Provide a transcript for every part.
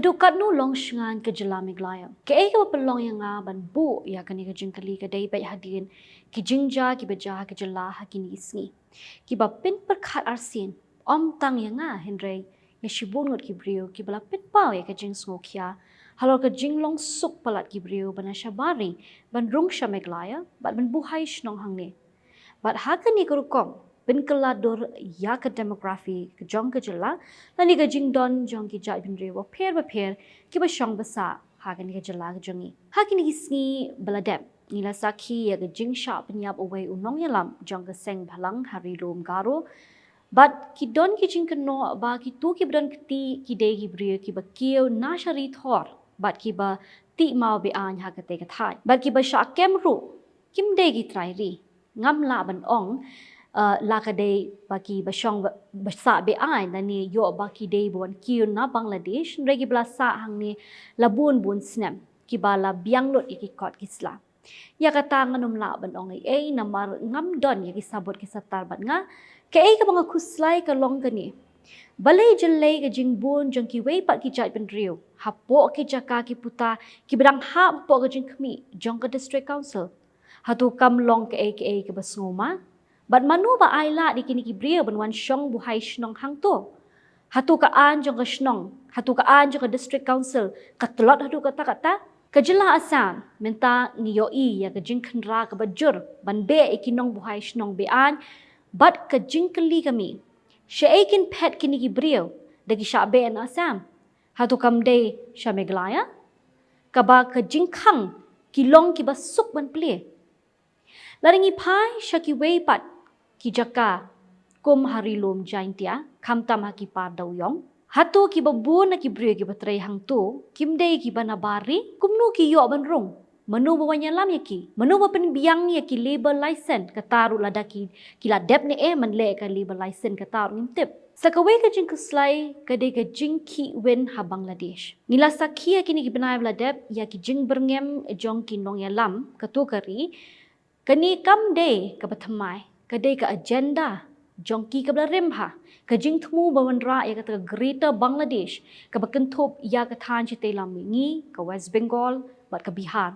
Hadukat nu long shingan ke jelami glaya. Ke ega pelong yang ban bu ya kani ke jingkali ke dai bai hadin ki jingja ki beja ke jela hakini isngi. Ki ba pin perkhat arsin om tang yang henry ya shibung not ki brio ki bala pin pau ya ke jing smokia. Halo ke jing long suk palat ki brio bana shabari ban rung shameglaya bat ban buhai shnong hangne. Bat hakani kurukong bin kelador ya ke demografi ke jong ke jela lani ke jing don jong ki jai bin rewa per ki ba shong basa hakani ke jela ke jongi hakini isngi baladep nila sakhi ya ke jing sha penyap away unong yalam jong ke seng bhalang hari rom garo but ki don ki jing keno ba ki tu ki bron ki de ki brio ki ba kieu na shari thor but ki ba ti mau be an ha ke te ka thai but ki ba sha kem ru kim de ki trai ri ngam la ban ong la ka de baki basong basa be ai nani yo baki de bon kiu na Bangladesh regi bla sa hang ni labun bun snam ki bala biang lot ki kot kisla ya kata nganum la ban ong ei namar ngam don ya ki sabot ki satar ban nga ke ei ka bang kuslai ka long ka ni balai jelai ka jingbun jong ki wei pat ki jai ben riu hapo ki jaka ki puta ki bidang ha po ka jing khmi jong ka district council hatu kam long ke ei ke basngoma Bat manu ba aila di kini ki brio ban wan shong buhai shnong hang to. Hatu ka an jong ka shnong, hatu ka an jong ka district council, ka telot hatu kata ka jela Assam minta ngiyo ya ka jing khandra ka bajur ban be ikinong buhai shnong be an bat ka jing kali kami. She ekin pet kini ki brio dagi sha be an Assam. Hatu kam de sha meglaya ka ba ka jing khang kilong ki basuk ban ple. Laringi pai shaki wei pat ki jaka kum hari lom jaintia kam tam haki par dawyong hatu ki babu na ki brio ki batrai hang tu kim dei ki banabari kumnu ki yo ban rong manu bawanya lam yaki manu ba pen biang yaki labor license kataru ladaki kila dep ne man le ka labor license kataru ngintip sakawe ka jing kuslai ka de ka jing ki wen ha Bangladesh nila sakhi kini ki banai bla dep ya ki jing berngem jong ki nong ya lam katu kari kani kam de ka bathamai kadai ka agenda jongki ka bla remha ka jing thmu bawan ra ya ka greater Bangladesh ka bakenthop ya ka than chite lamingi ka West Bengal bat ka Bihar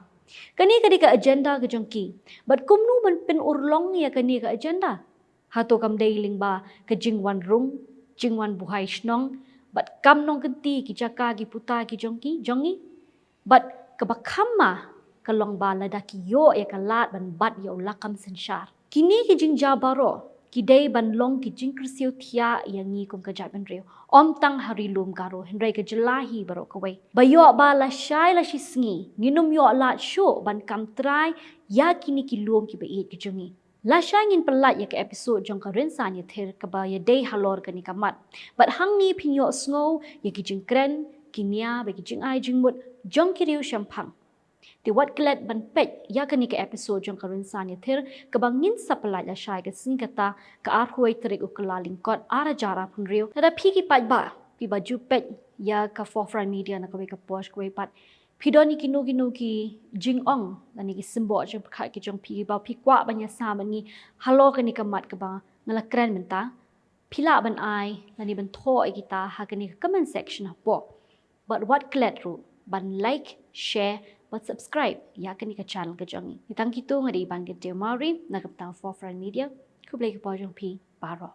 kani kadai ka agenda ka jongki bat kumnu ban pen urlong ya kani ka agenda hato kam dei lingba ka jing wan rung jing wan buhai shnong bat kam nong kenti ki jaka ki puta ki jongi bat ka bakhamma ka long ba ladaki yo ya ka lat ban bat yo lakam senshar kini ki jing jabaro ki dei ban long ki jing krisio thia yang ni kum ka jai ban reu om tang hari lum garo henrai ka jelahi baro ka wei bayo ba la shai la shisngi nginum yo la sho ban kam trai ya kini ki lum ki bait ki jungi la shai ngin pelat ya ka episode jong ka ren sa ni ther ka ba ya dei halor ka ni kamat bat hang ni pinyo sngo ya ki jing kren kinia ba ki jing ai jing mut jong ki riu shampang Di wat kelet ban pet ya kani ke episode jong karun sanya thir kebangin sapalai la shai ke sing kata ka ar huai terik ukala lingkot ara jara pun riu tada phi ki pat ba pi baju pet ya ka forefront media na ka we ka post ko pat pidoni kinu ki jing ong lani ki simbo jong kha ki jong phi ba phi kwa banya sa mani halo kani ka mat ka ba ngala kren menta phila ban ai lani ban tho ai kita ha kani comment section ha po but what kelet ru ban like share but subscribe ya kan ka channel ka jangi itang kitu ngadi ban ke mari na kaptang forefront media ku blai ka pojong pi baro